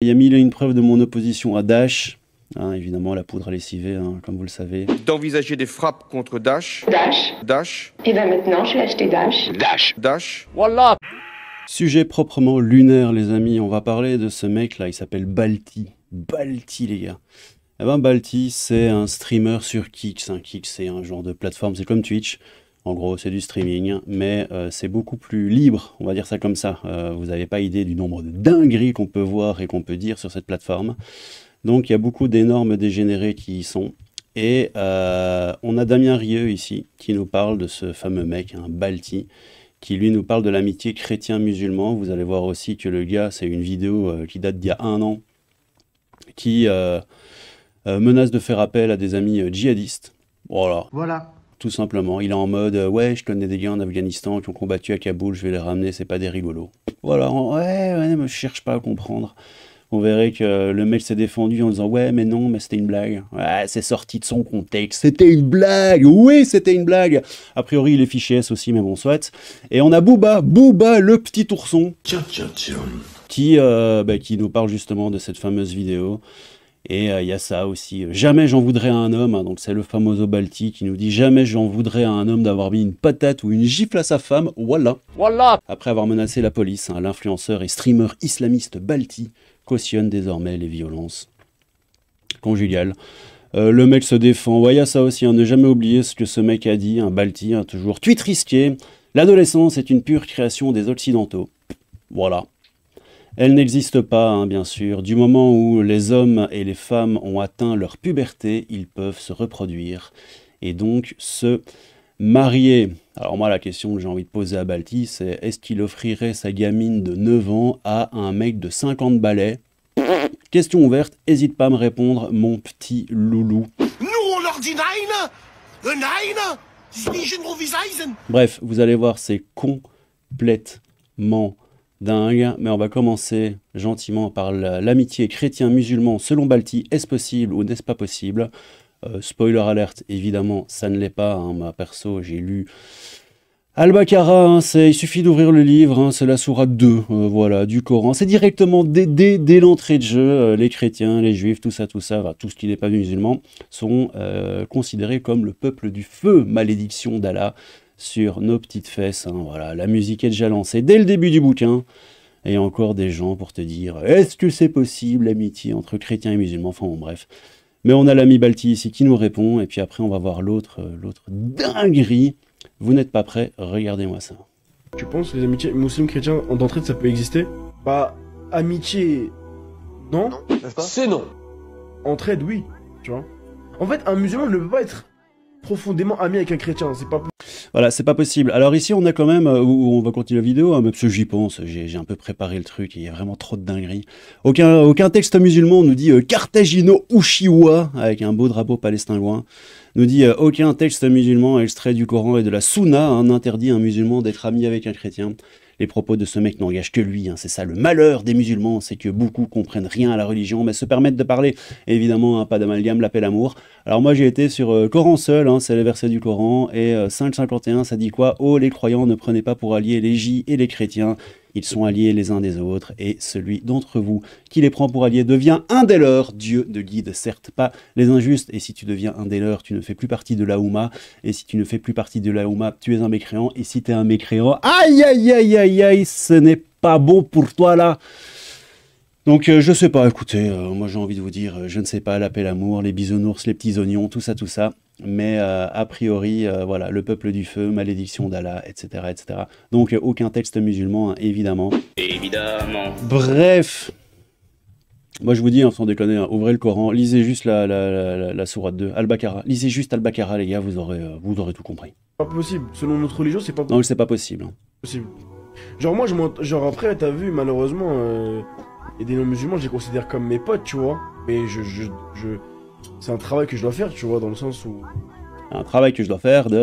Il y a mille et une preuves de mon opposition à Daesh. Hein, évidemment, la poudre à lessiver, hein, comme vous le savez. D'envisager des frappes contre Daesh. Daesh. Et ben maintenant, je vais acheter Dash. Daesh. Wallah. Sujet proprement lunaire, les amis. On va parler de ce mec-là, il s'appelle Balti. Balti, les gars. Eh ben, Balti, c'est un streamer sur Kix. Kix, c'est un genre de plateforme, c'est comme Twitch. En gros, c'est du streaming, mais c'est beaucoup plus libre, on va dire ça comme ça. Vous n'avez pas idée du nombre de dingueries qu'on peut voir et qu'on peut dire sur cette plateforme. Donc, il y a beaucoup d'énormes dégénérés qui y sont. Et on a Damien Rieu ici, qui nous parle de ce fameux mec, un Balti, qui lui nous parle de l'amitié chrétien-musulman. Vous allez voir aussi que le gars, c'est une vidéo qui date d'il y a 1 an, qui menace de faire appel à des amis djihadistes. Voilà. Tout simplement. Il est en mode ouais, je connais des gars en Afghanistan qui ont combattu à Kaboul, je vais les ramener, c'est pas des rigolos. Voilà, ouais, mais je cherche pas à comprendre. On verrait que le mec s'est défendu en disant ouais, mais non, mais c'était une blague. Ouais, c'est sorti de son contexte. C'était une blague. Oui, c'était une blague. A priori, il est fiché S aussi, mais bon, soit. Et on a Booba, le petit ourson, qui nous parle justement de cette fameuse vidéo. Et il y a ça aussi. Jamais j'en voudrais à un homme. Hein, donc c'est le famoso Balti qui nous dit jamais j'en voudrais à un homme d'avoir mis une patate ou une gifle à sa femme. Voilà. Après avoir menacé la police, hein, l'influenceur et streamer islamiste Balti cautionne désormais les violences conjugales. Le mec se défend. Ouais, il y a ça aussi. Hein, ne jamais oublier ce que ce mec a dit. Un Balti, hein, toujours. Tweet risqué. L'adolescence est une pure création des Occidentaux. Voilà. Elle n'existe pas, hein, bien sûr. Du moment où les hommes et les femmes ont atteint leur puberté, ils peuvent se reproduire et donc se marier. Alors moi, la question que j'ai envie de poser à Balti, c'est est-ce qu'il offrirait sa gamine de 9 ans à un mec de 50 balais? Question ouverte, hésite pas à me répondre, mon petit loulou. Nous, on leur dit nein. Bref, vous allez voir, c'est complètement dingue, mais on va commencer gentiment par l'amitié chrétien-musulman selon Balti. Est-ce possible ou n'est-ce pas possible? Spoiler alerte, évidemment, ça ne l'est pas. Hein. Moi, perso, j'ai lu Al-Baqarah, hein, il suffit d'ouvrir le livre, hein, c'est la sourate 2, voilà, du Coran. C'est directement dès l'entrée de jeu, les chrétiens, les juifs, tout ça, tout ce qui n'est pas musulman, sont considérés comme le peuple du feu, malédiction d'Allah, sur nos petites fesses. Hein, voilà, la musique est déjà lancée dès le début du bouquin. Et il y a encore des gens pour te dire, est-ce que c'est possible, l'amitié entre chrétiens et musulmans? Enfin bon, bref. Mais on a l'ami Balti ici qui nous répond, et puis après on va voir l'autre dinguerie. Vous n'êtes pas prêts? Regardez-moi ça. Tu penses que les amitiés musulmans-chrétiens d'entraide ça peut exister? Bah, amitié, non, N'est-ce pas? C'est non. entraide, oui, tu vois. En fait, un musulman ne peut pas être profondément ami avec un chrétien, c'est pas... Voilà, c'est pas possible. Alors ici, on a quand même, on va continuer la vidéo, hein, même si j'y pense, j'ai un peu préparé le truc, il y a vraiment trop de dingueries. Aucun texte musulman nous dit Carthagino Ushiwa, avec un beau drapeau palestinien, nous dit aucun texte musulman extrait du Coran et de la Sunna n'interdit à un musulman d'être ami avec un chrétien. Les propos de ce mec n'engagent que lui, hein, c'est ça le malheur des musulmans, c'est que beaucoup comprennent rien à la religion, mais se permettent de parler, évidemment, hein, pas d'amalgame, l'appel amour. Alors moi j'ai été sur Coran seul, hein, c'est les versets du Coran, et 5,51 ça dit quoi? Oh les croyants, ne prenez pas pour alliés les J et les chrétiens, ils sont alliés les uns des autres, et celui d'entre vous qui les prend pour alliés devient un des leurs. Dieu ne guide certes pas les injustes, et si tu deviens un des leurs, tu ne fais plus partie de la Oumma, et si tu ne fais plus partie de la Oumma, tu es un mécréant, et si tu es un mécréant, aïe aïe aïe aïe aïe, ce n'est pas bon pour toi là. Donc je sais pas, écoutez, moi j'ai envie de vous dire, je ne sais pas, l'appel amour, les bisounours, les petits oignons, tout ça, mais a priori, voilà, le peuple du feu, malédiction d'Allah, etc., etc. Donc aucun texte musulman, hein, évidemment. Bref, moi je vous dis, hein, sans déconner, hein, ouvrez le Coran, lisez juste la sourate 2, Al-Baqarah, lisez juste Al-Baqarah les gars, vous aurez tout compris. Pas possible, selon notre religion, c'est pas Non, c'est pas possible. Hein. possible. Genre moi, genre après, t'as vu, malheureusement, et des non-musulmans, je les considère comme mes potes, tu vois. Mais c'est un travail que je dois faire, tu vois, dans le sens où... Un travail que je dois faire de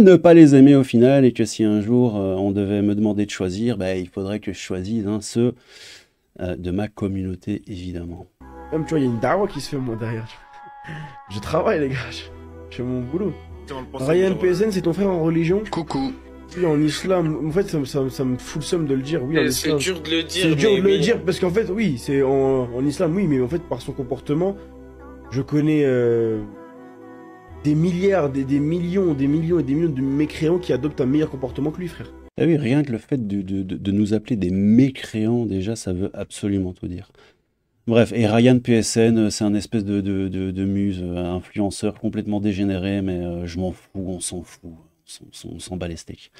ne pas les aimer au final, et que si un jour on devait me demander de choisir, bah, il faudrait que je choisisse ceux de ma communauté, évidemment. Même, tu vois, il y a une dawa qui se fait, moi, derrière. Je travaille, les gars, je fais mon boulot. Ryan PSN, c'est ton frère en religion? Coucou. Oui, en islam, en fait, ça me fout le seum de le dire. Oui, en C'est islam. dur de le dire. C'est dur mais de le oui. dire parce qu'en fait, oui, c'est en islam, oui, mais en fait, par son comportement, je connais des milliards, des millions, des millions et des millions de mécréants qui adoptent un meilleur comportement que lui, frère. Ah oui, rien que le fait de nous appeler des mécréants, déjà, ça veut absolument tout dire. Bref, et Ryan PSN, c'est un espèce de muse, influenceur complètement dégénéré, mais je m'en fous, on s'en fout, on s'en bat les steaks.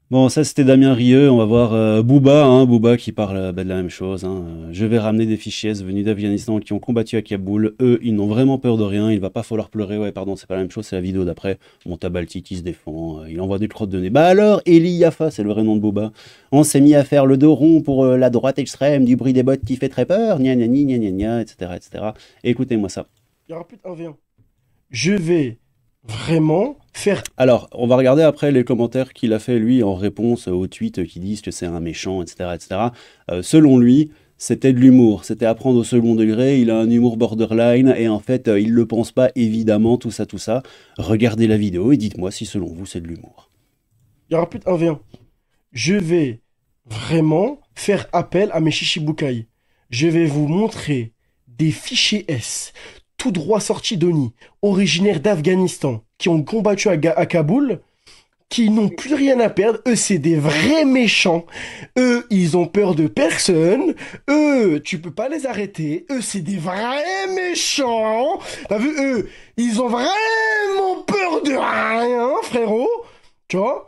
Bon, ça c'était Damien Rieu, on va voir Booba, Booba qui parle de la même chose. Je vais ramener des fichiers venus d'Afghanistan qui ont combattu à Kaboul. Eux, ils n'ont vraiment peur de rien, il va pas falloir pleurer. Ouais, pardon, c'est pas la même chose, c'est la vidéo d'après. Mon Tabalti qui se défend, il envoie des crottes de nez. Bah alors, Eli Yafa, c'est le vrai nom de Booba. On s'est mis à faire le dos rond pour la droite extrême, du bruit des bottes qui fait très peur, gna gna gna gna gna, etc., etc. Écoutez-moi ça. Il y aura plus de 1v1. Je vais vraiment faire... Alors, on va regarder après les commentaires qu'il a fait, lui, en réponse aux tweets qui disent que c'est un méchant, etc., etc. Selon lui, c'était de l'humour, c'était à prendre au second degré, il a un humour borderline, et en fait, il le pense pas, évidemment, tout ça, tout ça. Regardez la vidéo et dites-moi si, selon vous, c'est de l'humour. Il y aura plus de 1v1. Je vais vraiment faire appel à mes chichibukai. Je vais vous montrer des fichiers S, tout droit sortis d'ONI, originaires d'Afghanistan, qui ont combattu à Kaboul, qui n'ont plus rien à perdre. Eux, c'est des vrais méchants. Eux, ils ont peur de personne. Eux, tu peux pas les arrêter. Eux, c'est des vrais méchants. T'as vu, eux, ils ont vraiment peur de rien, frérot. Tu vois?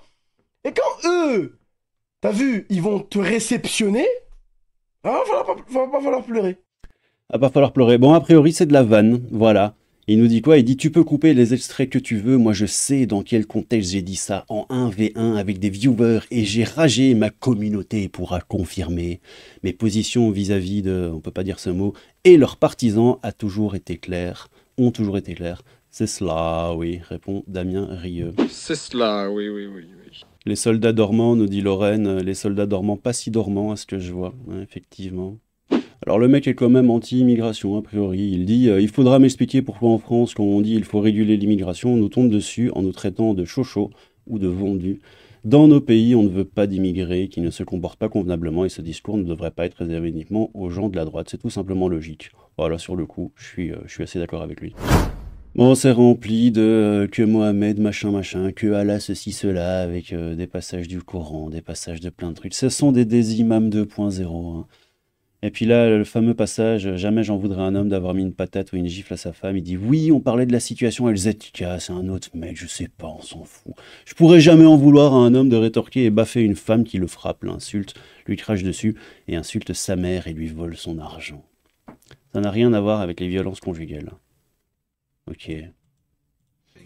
Et quand eux, t'as vu, ils vont te réceptionner, va pas falloir pleurer. Ah, va falloir pleurer. Bon, a priori, c'est de la vanne, voilà. Il nous dit quoi? Il dit, tu peux couper les extraits que tu veux, moi je sais dans quel contexte j'ai dit ça, en 1v1 avec des viewers, et j'ai ragé, et ma communauté pourra confirmer. Mes positions vis-à-vis de, on peut pas dire ce mot, et leurs partisans ont toujours été claires. C'est cela, oui, répond Damien Rieu. C'est cela, oui, oui, oui, oui. Les soldats dormants, nous dit Lorraine, les soldats dormants, pas si dormants à ce que je vois, ouais, effectivement. Alors le mec est quand même anti-immigration, a priori. Il dit il faudra m'expliquer pourquoi en France, quand on dit il faut réguler l'immigration, on nous tombe dessus en nous traitant de chochos ou de vendus. Dans nos pays, on ne veut pas d'immigrés qui ne se comportent pas convenablement et ce discours ne devrait pas être réservé uniquement aux gens de la droite. C'est tout simplement logique. Voilà, sur le coup, je suis assez d'accord avec lui. Bon, c'est rempli de que Mohamed, machin, que Allah, ceci, cela, avec des passages du Coran, des passages de plein de trucs. Ce sont des imams 2.0, hein. Et puis là, le fameux passage, jamais j'en voudrais un homme d'avoir mis une patate ou une gifle à sa femme. Il dit, oui, on parlait de la situation helvétique, c'est un autre mec, je sais pas, on s'en fout. Je pourrais jamais en vouloir à un homme de rétorquer et baffer une femme qui le frappe, l'insulte, lui crache dessus et insulte sa mère et lui vole son argent. Ça n'a rien à voir avec les violences conjugales. Ok.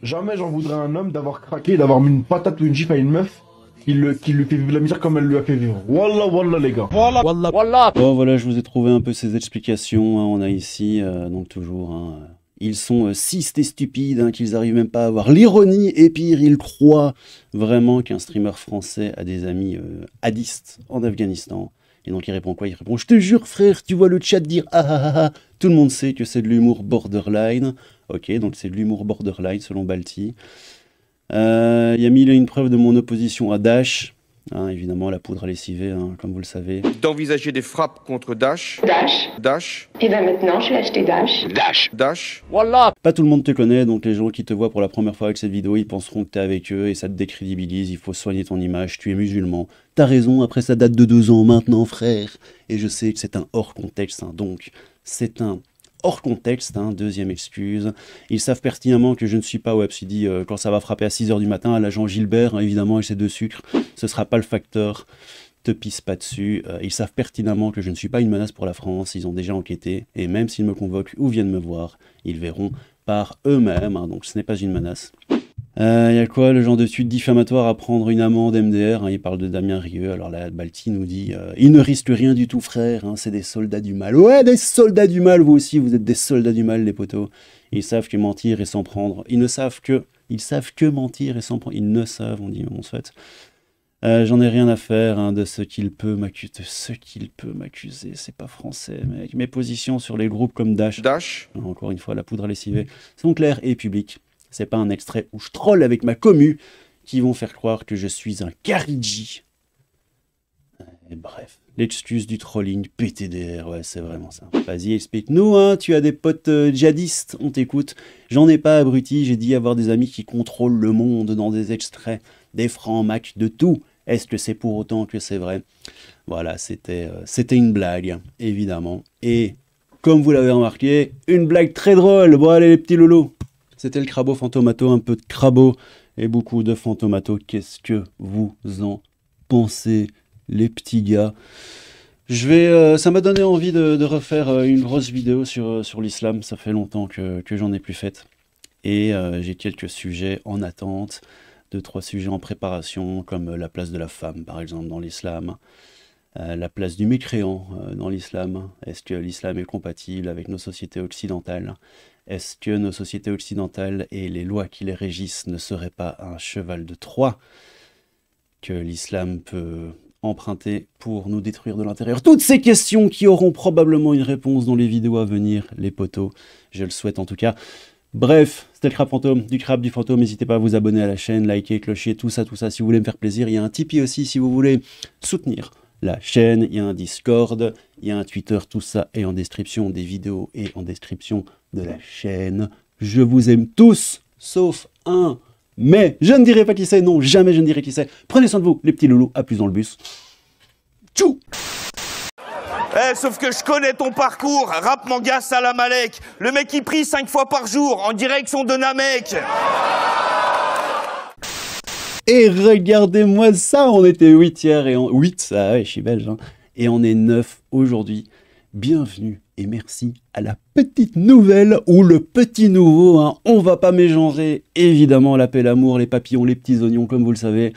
Jamais j'en voudrais un homme d'avoir craqué, d'avoir mis une patate ou une gifle à une meuf qui lui fait vivre la misère comme elle lui a fait vivre. Wallah, les gars. Wallah. Bon, voilà, je vous ai trouvé un peu ces explications. On a ici, donc toujours, ils sont cistes et stupides, qu'ils n'arrivent même pas à avoir l'ironie. Et pire, ils croient vraiment qu'un streamer français a des amis hadistes en Afghanistan. Et donc il répond quoi? Il répond, je te jure frère, tu vois le chat dire ah ah ah ah. Tout le monde sait que c'est de l'humour borderline. Ok, donc c'est de l'humour borderline selon Balti. Il a mis une preuve de mon opposition à Daesh. Évidemment, la poudre à lessiver, comme vous le savez. D'envisager des frappes contre Daesh. Daesh. Et ben maintenant, je vais acheter Daesh. Daesh. Pas tout le monde te connaît, donc les gens qui te voient pour la première fois avec cette vidéo, ils penseront que t'es avec eux et ça te décrédibilise. Il faut soigner ton image, tu es musulman. T'as raison, après ça date de 2 ans maintenant, frère. Et je sais que c'est un hors contexte, donc c'est un hors contexte, deuxième excuse. Ils savent pertinemment que je ne suis pas Webcity quand ça va frapper à 6h du matin à l'agent Gilbert, évidemment, et ses 2 sucres. Ce sera pas le facteur, te pisse pas dessus. Ils savent pertinemment que je ne suis pas une menace pour la France, ils ont déjà enquêté, et même s'ils me convoquent ou viennent me voir, ils verront par eux-mêmes, donc ce n'est pas une menace. Il y a quoi, le genre de suite diffamatoire à prendre une amende MDR, il parle de Damien Rieu. Alors là, Balti nous dit il ne risque rien du tout, frère, c'est des soldats du mal. Ouais, des soldats du mal, vous aussi, vous êtes des soldats du mal, les potos. Ils savent que mentir et s'en prendre. Ils savent que mentir et s'en prendre. Ils ne savent, on dit, on souhaite. J'en ai rien à faire de ce qu'il peut m'accuser. C'est pas français, mec. Mes positions sur les groupes comme Daesh. Encore une fois, la poudre à lessiver sont claires et publiques. C'est pas un extrait où je troll avec ma commu qui vont faire croire que je suis un Kariji. Et bref, l'excuse du trolling PTDR, ouais, c'est vraiment ça. Vas-y, explique-nous, hein, tu as des potes djihadistes, on t'écoute. J'en ai pas, abruti, j'ai dit avoir des amis qui contrôlent le monde dans des extraits, des francs mac, de tout. Est-ce que c'est pour autant que c'est vrai? Voilà, c'était une blague, évidemment. Et comme vous l'avez remarqué, une blague très drôle. Bon, allez, les petits loulous. C'était le Crabo Fantomato, un peu de Crabo et beaucoup de Fantomato. Qu'est-ce que vous en pensez, les petits gars? Ça m'a donné envie de refaire une grosse vidéo sur l'islam. Ça fait longtemps que j'en ai plus fait. Et j'ai quelques sujets en attente. 2-3 sujets en préparation, comme la place de la femme, par exemple, dans l'islam. La place du mécréant dans l'islam. Est-ce que l'islam est compatible avec nos sociétés occidentales? Est-ce que nos sociétés occidentales et les lois qui les régissent ne seraient pas un cheval de Troie que l'islam peut emprunter pour nous détruire de l'intérieur? Toutes ces questions qui auront probablement une réponse dans les vidéos à venir, les potos. Je le souhaite en tout cas. Bref, c'était le Crabe Fantôme, du Crabe du Fantôme. N'hésitez pas à vous abonner à la chaîne, liker, clocher, tout ça, si vous voulez me faire plaisir. Il y a un Tipeee aussi si vous voulez soutenir la chaîne. Il y a un Discord, il y a un Twitter, tout ça est en description des vidéos et en description de la chaîne. Je vous aime tous, sauf un. Mais je ne dirai pas qui c'est, non, jamais je ne dirai qui c'est. Prenez soin de vous, les petits loulous, à plus dans le bus. Tchou! Sauf que je connais ton parcours, rap manga salam alek. Le mec qui prie 5 fois par jour en direction de Namek. Et regardez-moi ça, on était 8 hier et 8, ah ouais, je suis belge, hein. Et on est 9 aujourd'hui. Bienvenue et merci à la petite nouvelle ou le petit nouveau, hein. On va pas mélanger évidemment l'appel amour, les papillons, les petits oignons, comme vous le savez.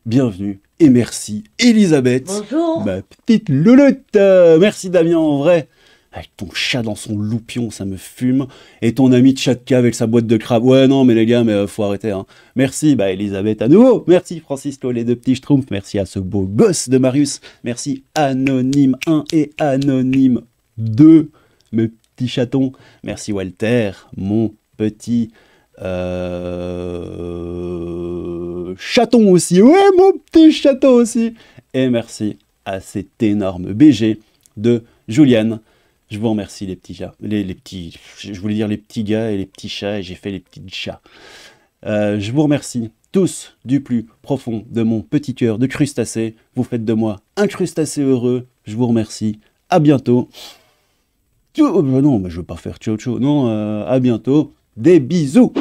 Bienvenue et merci Elisabeth. Bonjour. Ma petite louloute. Merci Damien, en vrai. Avec ton chat dans son loupion, ça me fume. Et ton ami de chat de cave avec sa boîte de crabe. Ouais, non, mais les gars, mais faut arrêter, hein. Merci, Elisabeth à nouveau. Merci Francisco, les deux petits schtroumpfs. Merci à ce beau gosse de Marius. Merci Anonyme 1 et Anonyme 2, mes petits chatons. Merci Walter, mon petit chaton aussi. Ouais, mon petit chaton aussi. Et merci à cet énorme BG de Juliane. Je vous remercie les petits chats, les petits, je voulais dire les petits gars et les petits chats et j'ai fait les petits chats. Je vous remercie tous du plus profond de mon petit cœur de crustacé. Vous faites de moi un crustacé heureux. Je vous remercie. À bientôt. Non, mais je veux pas faire ciao ciao. Non, à bientôt. Des bisous.